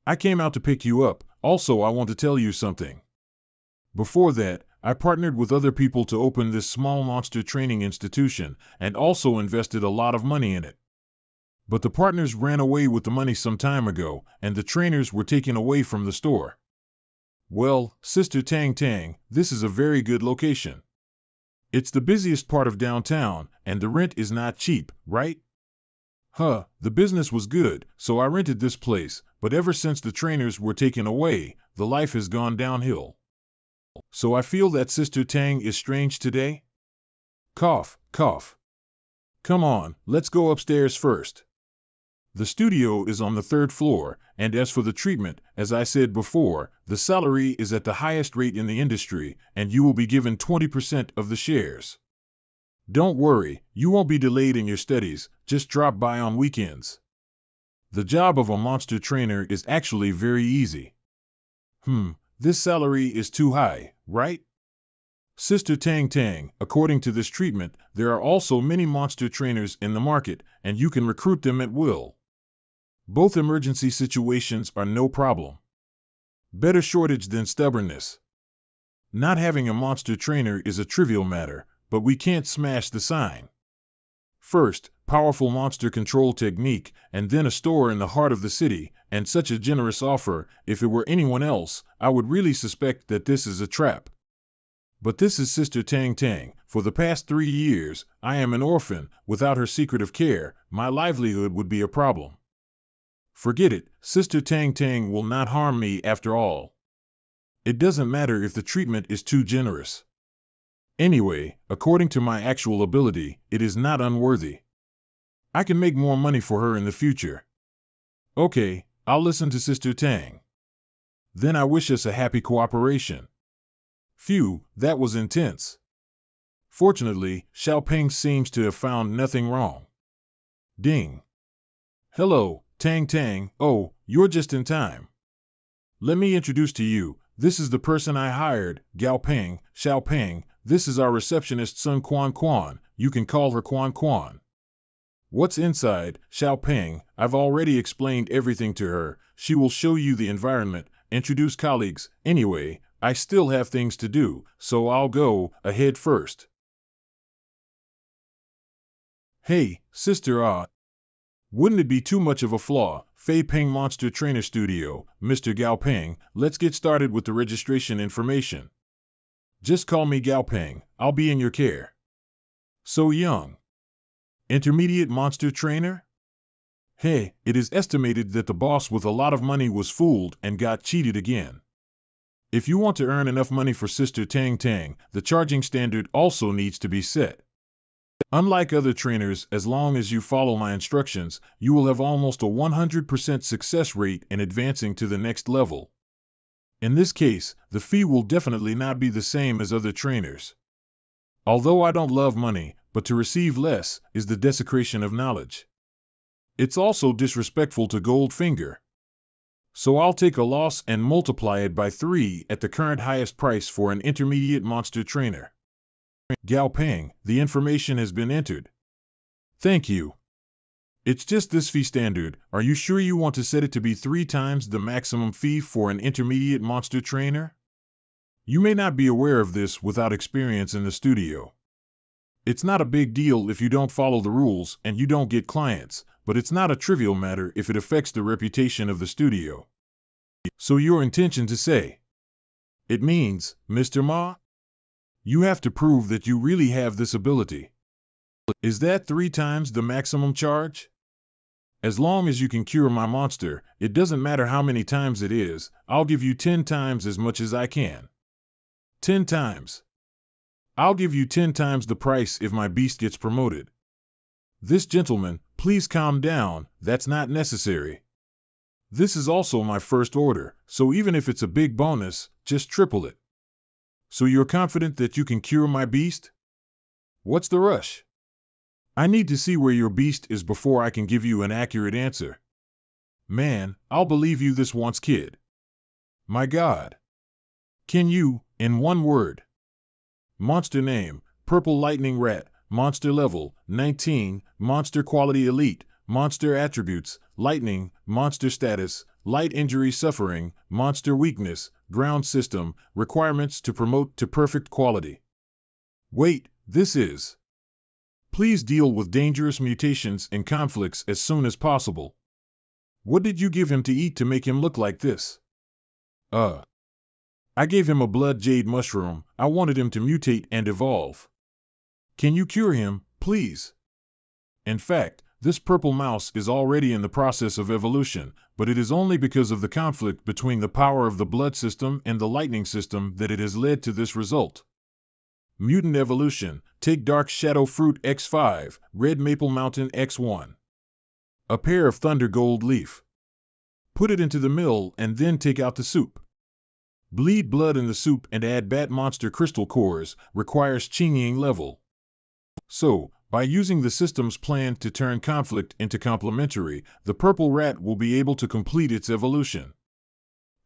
I came out to pick you up. Also, I want to tell you something. Before that, I partnered with other people to open this small monster training institution and also invested a lot of money in it. But the partners ran away with the money some time ago, and the trainers were taken away from the store. Well, Sister Tang Tang, this is a very good location. It's the busiest part of downtown, and the rent is not cheap, right? The business was good, so I rented this place, but ever since the trainers were taken away, the life has gone downhill. So I feel that Sister Tang is strange today? Cough, cough. Come on, let's go upstairs first. The studio is on the 3rd floor, and as for the treatment, as I said before, the salary is at the highest rate in the industry, and you will be given 20% of the shares. Don't worry, you won't be delayed in your studies, just drop by on weekends. The job of a monster trainer is actually very easy. This salary is too high, right? Sister Tang Tang, according to this treatment, there are also many monster trainers in the market, and you can recruit them at will. Both emergency situations are no problem. Better shortage than stubbornness. Not having a monster trainer is a trivial matter, but we can't smash the sign. First, powerful monster control technique, and then a store in the heart of the city, and such a generous offer. If it were anyone else, I would really suspect that this is a trap. But this is Sister Tang Tang. For the past 3 years, I am an orphan. Without her secret of care, my livelihood would be a problem. Forget it, Sister Tang Tang will not harm me after all. It doesn't matter if the treatment is too generous. Anyway, according to my actual ability, it is not unworthy. I can make more money for her in the future. Okay, I'll listen to Sister Tang. Then I wish us a happy cooperation. Phew, that was intense. Fortunately, Xiaoping seems to have found nothing wrong. Ding. Hello, Tang Tang. Oh, you're just in time. Let me introduce to you, this is the person I hired, Xiaoping. This is our receptionist Sun Quan Quan. You can call her Quan Quan. What's inside, Xiaoping? I've already explained everything to her. She will show you the environment, introduce colleagues. Anyway, I still have things to do, so I'll go ahead first. Hey, Sister wouldn't it be too much of a flaw? Fei Peng Monster Trainer Studio, Mr. Gao Peng, let's get started with the registration information. Just call me Gao Peng, I'll be in your care. So young. Intermediate monster trainer? Hey, it is estimated that the boss with a lot of money was fooled and got cheated again. If you want to earn enough money for Sister Tang Tang, the charging standard also needs to be set. Unlike other trainers, as long as you follow my instructions, you will have almost a 100% success rate in advancing to the next level. In this case, the fee will definitely not be the same as other trainers. Although I don't love money, but to receive less is the desecration of knowledge. It's also disrespectful to Goldfinger. So I'll take a loss and multiply it by 3 at the current highest price for an intermediate monster trainer. Gao Peng, the information has been entered. Thank you. It's just this fee standard. Are you sure you want to set it to be 3 times the maximum fee for an intermediate monster trainer? You may not be aware of this without experience in the studio. It's not a big deal if you don't follow the rules and you don't get clients, but it's not a trivial matter if it affects the reputation of the studio. So your intention to say? It means, Mr. Ma? You have to prove that you really have this ability. Is that 3 times the maximum charge? As long as you can cure my monster, it doesn't matter how many times it is, I'll give you 10 times as much as I can. 10 times. I'll give you 10 times the price if my beast gets promoted. This gentleman, please calm down, that's not necessary. This is also my first order, so even if it's a big bonus, just triple it. So you're confident that you can cure my beast? What's the rush? I need to see where your beast is before I can give you an accurate answer. Man, I'll believe you this once, kid. My God. Can you, in one word? Monster name, Purple Lightning Rat, monster level, 19, monster quality elite, monster attributes, lightning, monster status, light injury suffering, monster weakness, ground system, requirements to promote to perfect quality. Wait, this is. Please deal with dangerous mutations and conflicts as soon as possible. What did you give him to eat to make him look like this? I gave him a blood jade mushroom. I wanted him to mutate and evolve. Can you cure him, please? In fact, this purple mouse is already in the process of evolution, but it is only because of the conflict between the power of the blood system and the lightning system that it has led to this result. Mutant evolution, take dark shadow fruit X5, red maple mountain X1. A pair of thunder gold leaf. Put it into the mill and then take out the soup. Bleed blood in the soup and add bat monster crystal cores, requires Qingying level. So, by using the system's plan to turn conflict into complementary, the purple rat will be able to complete its evolution.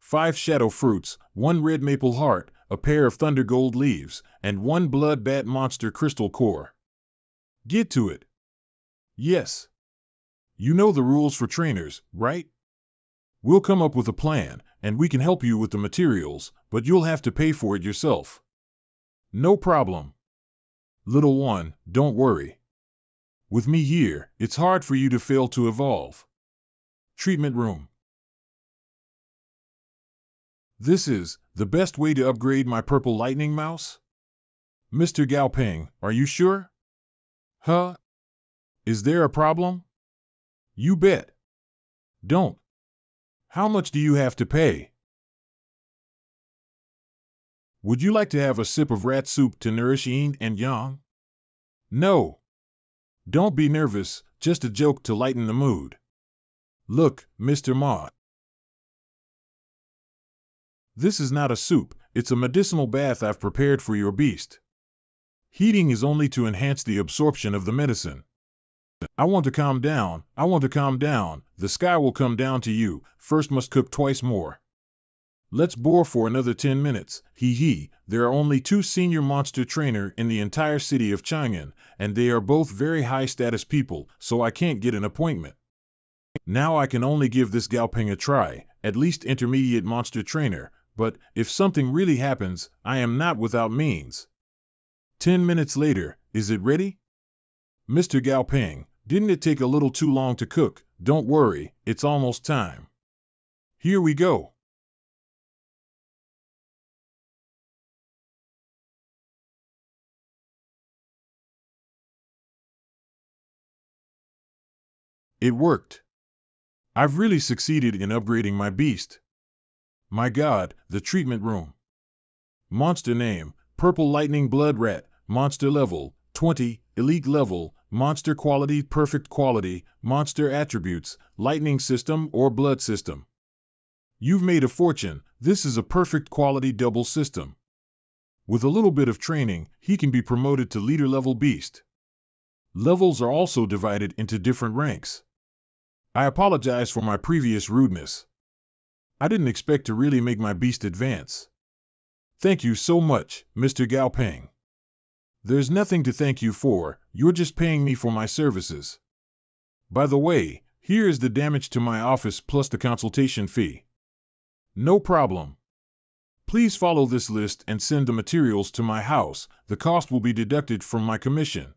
5 shadow fruits, 1 red maple heart, a pair of thunder gold leaves, and 1 blood bat monster crystal core. Get to it. Yes. You know the rules for trainers, right? We'll come up with a plan, and we can help you with the materials, but you'll have to pay for it yourself. No problem. Little one, don't worry. With me here, it's hard for you to fail to evolve. Treatment room. This is the best way to upgrade my purple lightning mouse? Mr. Gao Peng, are you sure? Huh? Is there a problem? You bet. Don't. How much do you have to pay? Would you like to have a sip of rat soup to nourish yin and yang? No. Don't be nervous, just a joke to lighten the mood. Look, Mr. Ma. This is not a soup, it's a medicinal bath I've prepared for your beast. Heating is only to enhance the absorption of the medicine. I want to calm down, the sky will come down to you, first must cook twice more. Let's bore for another 10 minutes, there are only 2 senior monster trainer in the entire city of Chang'an, and they are both very high status people, so I can't get an appointment. Now I can only give this Gaopeng a try, at least intermediate monster trainer, but if something really happens, I am not without means. 10 minutes later, is it ready? Mr. Gaopeng, didn't it take a little too long to cook? Don't worry, it's almost time. Here we go. It worked. I've really succeeded in upgrading my beast. My God, the treatment room. Monster name, Purple Lightning Blood Rat, monster level, 20, elite level, monster quality, perfect quality, monster attributes, lightning system or blood system. You've made a fortune, this is a perfect quality double system. With a little bit of training, he can be promoted to leader level beast. Levels are also divided into different ranks. I apologize for my previous rudeness. I didn't expect to really make my beast advance. Thank you so much, Mr. Gaopeng. There's nothing to thank you for, you're just paying me for my services. By the way, here is the damage to my office plus the consultation fee. No problem. Please follow this list and send the materials to my house, the cost will be deducted from my commission.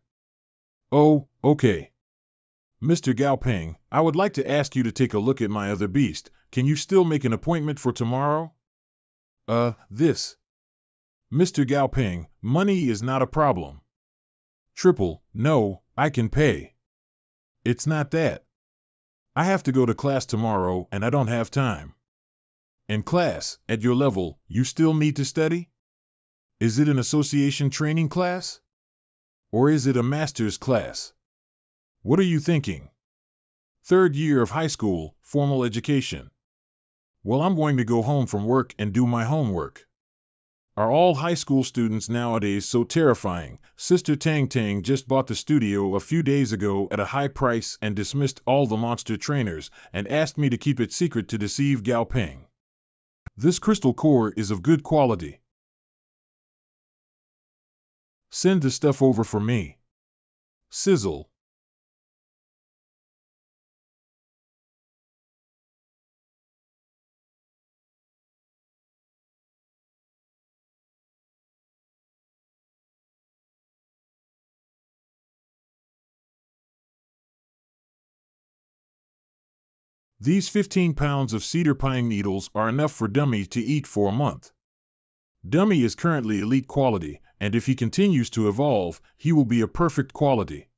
Oh, okay. Mr. Gaopeng, I would like to ask you to take a look at my other beast. Can you still make an appointment for tomorrow? This. Mr. Gaopeng, money is not a problem. No, I can pay. It's not that. I have to go to class tomorrow and I don't have time. In class, at your level, you still need to study? Is it an association training class? Or is it a master's class? What are you thinking? 3rd year of high school, formal education. Well, I'm going to go home from work and do my homework. Are all high school students nowadays so terrifying? Sister Tang Tang just bought the studio a few days ago at a high price and dismissed all the monster trainers and asked me to keep it secret to deceive Gao Peng. This crystal core is of good quality. Send the stuff over for me. Sizzle. These 15 pounds of cedar pine needles are enough for Dummy to eat for a month. Dummy is currently elite quality, and if he continues to evolve, he will be a perfect quality.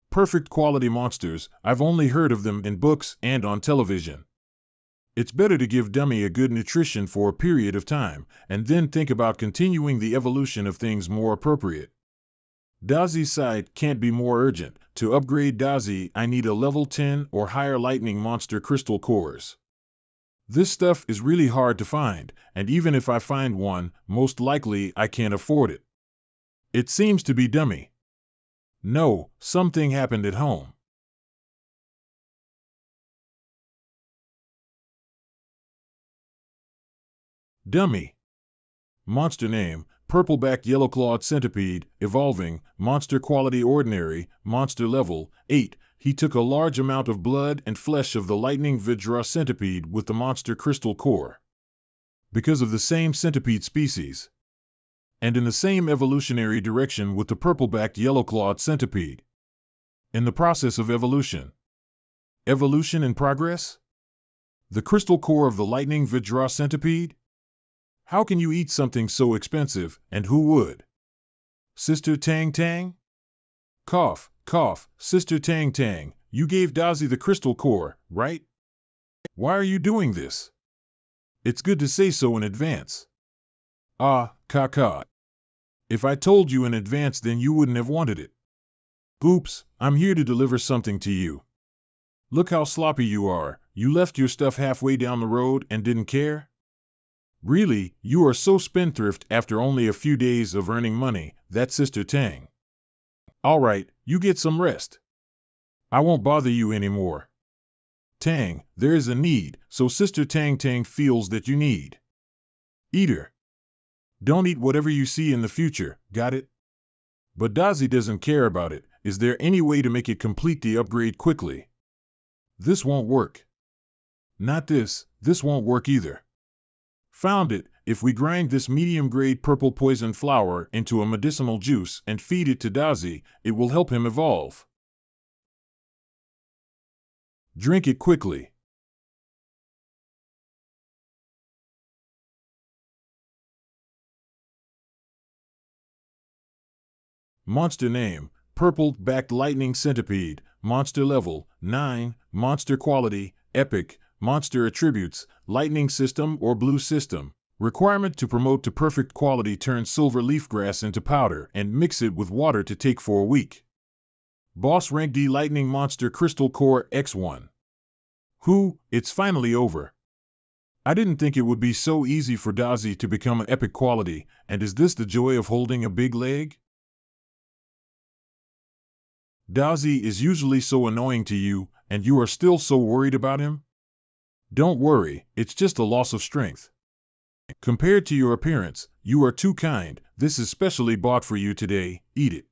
Perfect quality monsters, I've only heard of them in books and on television. It's better to give Dummy a good nutrition for a period of time, and then think about continuing the evolution of things more appropriate. Dazi's side can't be more urgent. To upgrade Dazi, I need a level 10 or higher lightning monster crystal cores. This stuff is really hard to find, and even if I find one, most likely I can't afford it. It seems to be Dummy. No, something happened at home. Dummy. Monster name, purple-backed yellow-clawed centipede, evolving, monster quality ordinary, monster level 8. He took a large amount of blood and flesh of the lightning Vidra centipede with the monster crystal core. Because of the same centipede species. And in the same evolutionary direction with the purple-backed yellow-clawed centipede. In the process of evolution. Evolution in progress? The crystal core of the lightning Vidra centipede? How can you eat something so expensive, and who would? Sister Tang Tang? Cough, cough, Sister Tang Tang, you gave Dazi the crystal core, right? Why are you doing this? It's good to say so in advance. Ah, caca. If I told you in advance, then you wouldn't have wanted it. Oops, I'm here to deliver something to you. Look how sloppy you are. You left your stuff halfway down the road and didn't care? Really, you are so spendthrift after only a few days of earning money, that's Sister Tang. All right, you get some rest. I won't bother you anymore. Tang, there is a need, so Sister Tang Tang feels that you need. Eat her. Don't eat whatever you see in the future, got it? But Dazi doesn't care about it. Is there any way to make it complete the upgrade quickly? This won't work. Not this won't work either. Found it. If we grind this medium-grade purple poison flower into a medicinal juice and feed it to Dazi, it will help him evolve. Drink it quickly. Monster name, purple-backed lightning centipede, monster level, 9, monster quality, epic, monster attributes, lightning system or blue system. Requirement to promote to perfect quality: turn silver leafgrass into powder and mix it with water to take for a week. Boss rank D lightning monster crystal core X1. It's finally over. I didn't think it would be so easy for Dazi to become an epic quality, and is this the joy of holding a big leg? Dazi is usually so annoying to you, and you are still so worried about him? Don't worry, it's just a loss of strength. Compared to your appearance, you are too kind. This is specially bought for you today. Eat it.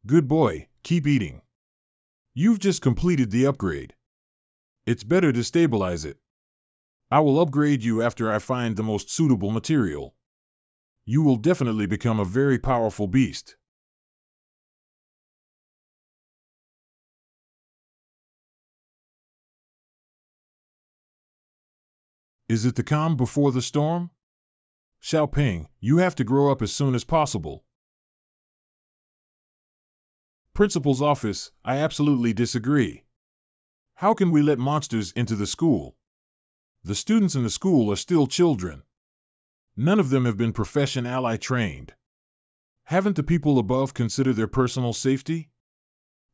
Good boy, keep eating. You've just completed the upgrade. It's better to stabilize it. I will upgrade you after I find the most suitable material. You will definitely become a very powerful beast. Is it the calm before the storm? Xiaoping, you have to grow up as soon as possible. Principal's office, I absolutely disagree. How can we let monsters into the school? The students in the school are still children. None of them have been profession ally trained. Haven't the people above considered their personal safety?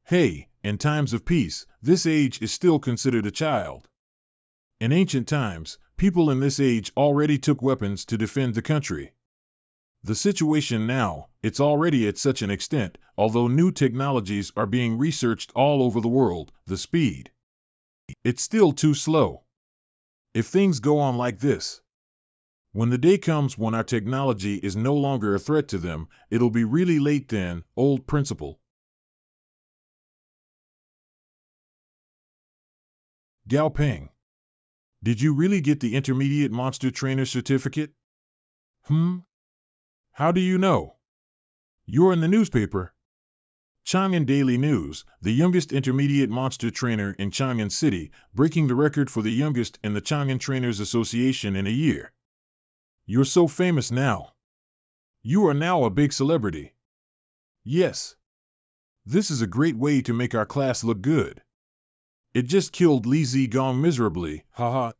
Hey, in times of peace, this age is still considered a child. In ancient times, people in this age already took weapons to defend the country. The situation now, it's already at such an extent, although new technologies are being researched all over the world, the speed. It's still too slow. If things go on like this, when the day comes when our technology is no longer a threat to them, it'll be really late then, old principle. Gao Ping. Did you really get the Intermediate Monster Trainer certificate? How do you know? You're in the newspaper. Chang'an Daily News, the youngest intermediate monster trainer in Chang'an City, breaking the record for the youngest in the Chang'an Trainers Association in a year. You're so famous now. You are now a big celebrity. Yes. This is a great way to make our class look good. It just killed Li Zigong miserably, haha.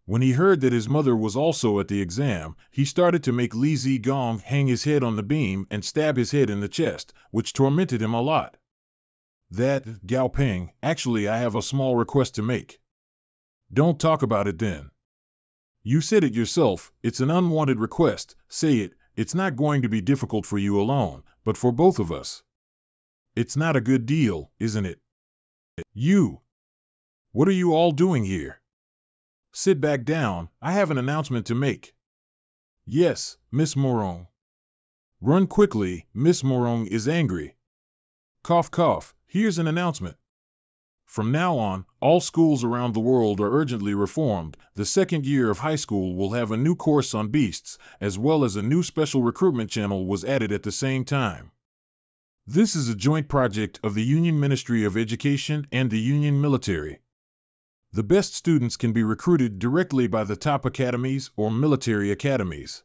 When he heard that his mother was also at the exam, he started to make Li Zigong hang his head on the beam and stab his head in the chest, which tormented him a lot. That, Gao Ping, actually I have a small request to make. Don't talk about it then. You said it yourself, it's an unwanted request, say it, it's not going to be difficult for you alone, but for both of us. It's not a good deal, isn't it? You. What are you all doing here? Sit back down, I have an announcement to make. Yes, Miss Morong. Run quickly, Miss Morong is angry. Cough cough, here's an announcement. From now on, all schools around the world are urgently reformed. The second year of high school will have a new course on beasts, as well as a new special recruitment channel was added at the same time. This is a joint project of the Union Ministry of Education and the Union Military. The best students can be recruited directly by the top academies or military academies.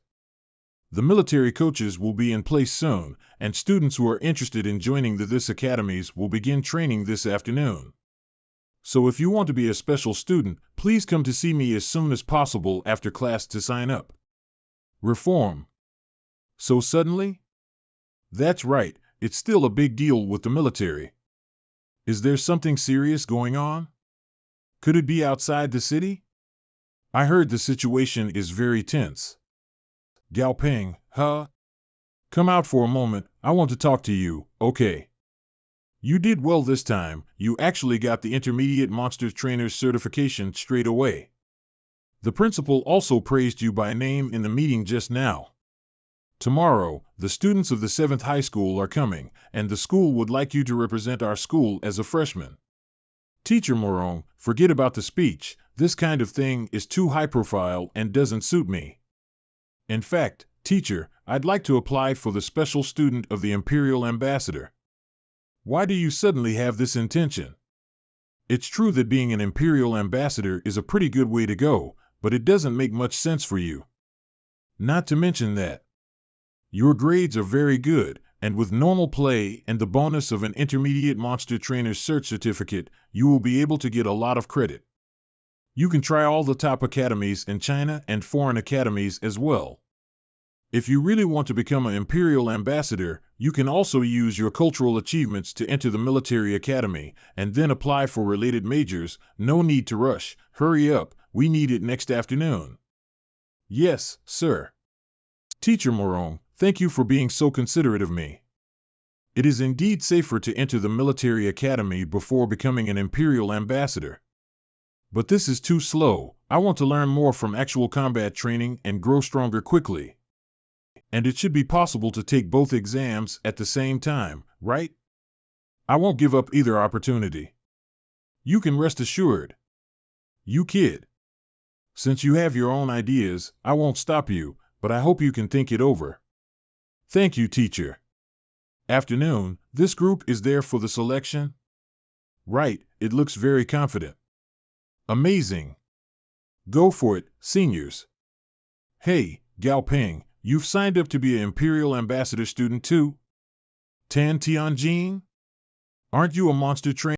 The military coaches will be in place soon, and students who are interested in joining this academies will begin training this afternoon. So if you want to be a special student, please come to see me as soon as possible after class to sign up. Reform. So suddenly? That's right, it's still a big deal with the military. Is there something serious going on? Could it be outside the city? I heard the situation is very tense. Gao Ping, huh? Come out for a moment, I want to talk to you, okay? You did well this time, you actually got the Intermediate Monster Trainer's certification straight away. The principal also praised you by name in the meeting just now. Tomorrow, the students of the 7th high school are coming, and the school would like you to represent our school as a freshman. Teacher Morong, forget about the speech, this kind of thing is too high profile and doesn't suit me. In fact, teacher, I'd like to apply for the special student of the Imperial Ambassador. Why do you suddenly have this intention? It's true that being an Imperial Ambassador is a pretty good way to go, but it doesn't make much sense for you. Not to mention that your grades are very good, and with normal play and the bonus of an Intermediate Monster Trainer Cert certificate, you will be able to get a lot of credit. You can try all the top academies in China and foreign academies as well. If you really want to become an Imperial Ambassador, you can also use your cultural achievements to enter the military academy, and then apply for related majors. No need to rush, hurry up, we need it next afternoon. Yes, sir. Teacher Morong, thank you for being so considerate of me. It is indeed safer to enter the military academy before becoming an Imperial Ambassador. But this is too slow, I want to learn more from actual combat training and grow stronger quickly. And it should be possible to take both exams at the same time, right? I won't give up either opportunity. You can rest assured. You kid. Since you have your own ideas, I won't stop you, but I hope you can think it over. Thank you, teacher. Afternoon, this group is there for the selection? Right, it looks very confident. Amazing. Go for it, seniors. Hey, Gao Ping, you've signed up to be an Imperial Ambassador student too? Tan Tianjin? Aren't you a monster trainer?